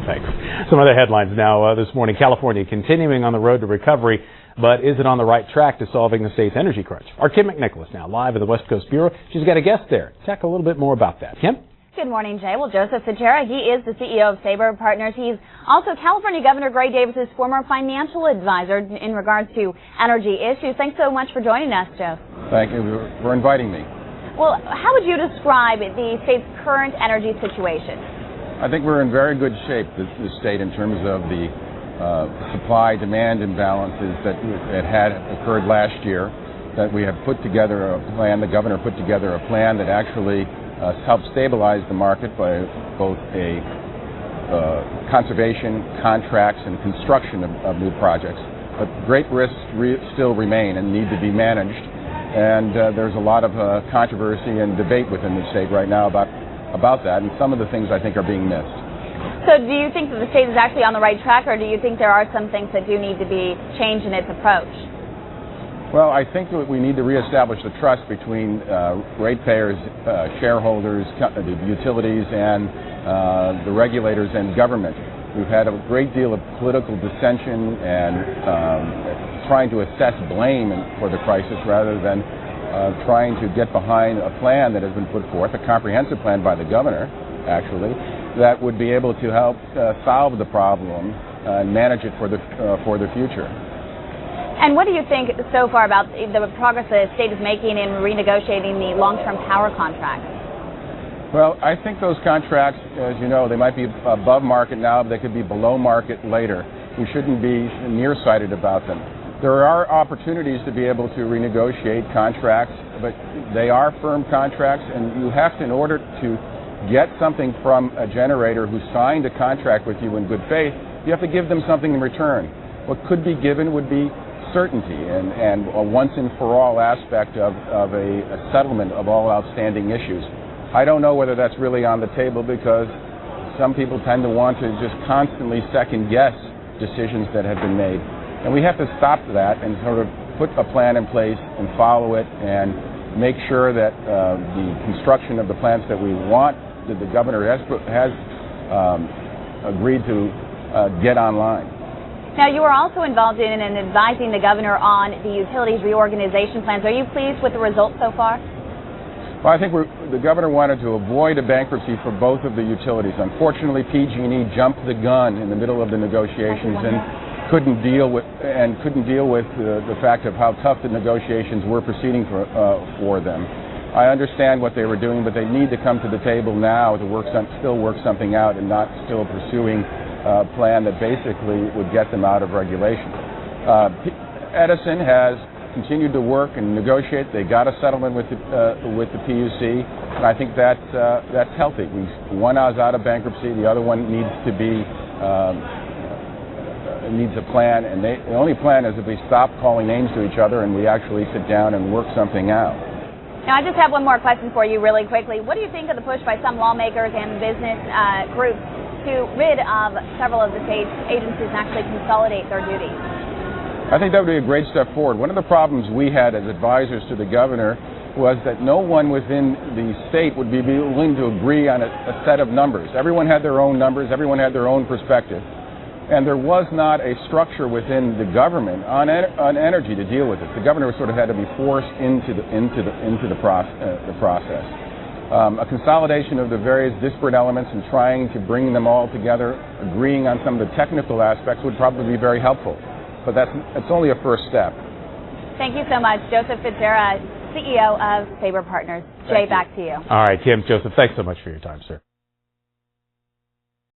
Thanks. Some other headlines now this morning. California continuing on the road to recovery, but is it on the right track to solving the state's energy crunch? Our Kim McNicholas now live at the West Coast Bureau. She's got a guest there. Talk a little bit more about that. Kim? Good morning, Jay. Well, Joseph Fichera, he is the CEO of Sabre Partners. He's also California Governor Gray Davis's former financial advisor in regards to energy issues. Thanks so much for joining us, Joe. Thank you for inviting me. Well, how would you describe the state's current energy situation? I think we're in very good shape, the state, in terms of the supply-demand imbalances that had occurred last year, that we have put together a plan, the governor put together a plan that actually helped stabilize the market by both a conservation, contracts, and construction of new projects. But great risks still remain and need to be managed. And there's a lot of controversy and debate within the state right now about that, and some of the things I think are being missed. So do you think that the state is actually on the right track, or do you think there are some things that do need to be changed in its approach? Well, I think that we need to reestablish the trust between ratepayers, shareholders, the utilities, and the regulators and government. We've had a great deal of political dissension and trying to assess blame for the crisis rather than trying to get behind a plan that has been put forth, a comprehensive plan by the governor, actually, that would be able to help solve the problem and manage it for the future. And what do you think so far about the progress the state is making in renegotiating the long-term power contracts? Well, I think those contracts, as you know, they might be above market now, but they could be below market later. We shouldn't be nearsighted about them. There are opportunities to be able to renegotiate contracts, but they are firm contracts, and you have to, in order to get something from a generator who signed a contract with you in good faith, you have to give them something in return. What could be given would be certainty and a once-and-for-all aspect of a settlement of all outstanding issues. I don't know whether that's really on the table because some people tend to want to just constantly second-guess decisions that have been made. And we have to stop that and sort of put a plan in place and follow it and make sure that the construction of the plants that we want, that the governor has agreed to get online. Now, you are also involved in and advising the governor on the utilities reorganization plans. Are you pleased with the results so far? Well, I think the governor wanted to avoid a bankruptcy for both of the utilities. Unfortunately, PG&E jumped the gun in the middle of the negotiations and couldn't deal with the fact of how tough the negotiations were proceeding for them. I understand what they were doing, but they need to come to the table now to still work something out and not still pursuing a plan that basically would get them out of regulation. Edison has continued to work and negotiate. They got a settlement with the PUC, and I think that's healthy. One is out of bankruptcy. The other one needs to be needs a plan, and the only plan is if we stop calling names to each other and we actually sit down and work something out. Now, I just have one more question for you really quickly. What do you think of the push by some lawmakers and business groups to rid of several of the state's agencies and actually consolidate their duties? I think that would be a great step forward. One of the problems we had as advisors to the governor was that no one within the state would be willing to agree on a set of numbers. Everyone had their own numbers, everyone had their own perspective, and there was not a structure within the government on energy to deal with it. The governor sort of had to be forced into the process. A consolidation of the various disparate elements and trying to bring them all together, agreeing on some of the technical aspects would probably be very helpful. But it's only a first step. Thank you so much, Joseph Fichera, CEO of Sabre Partners. Jay, back to you. All right, Kim, Joseph, thanks so much for your time, sir.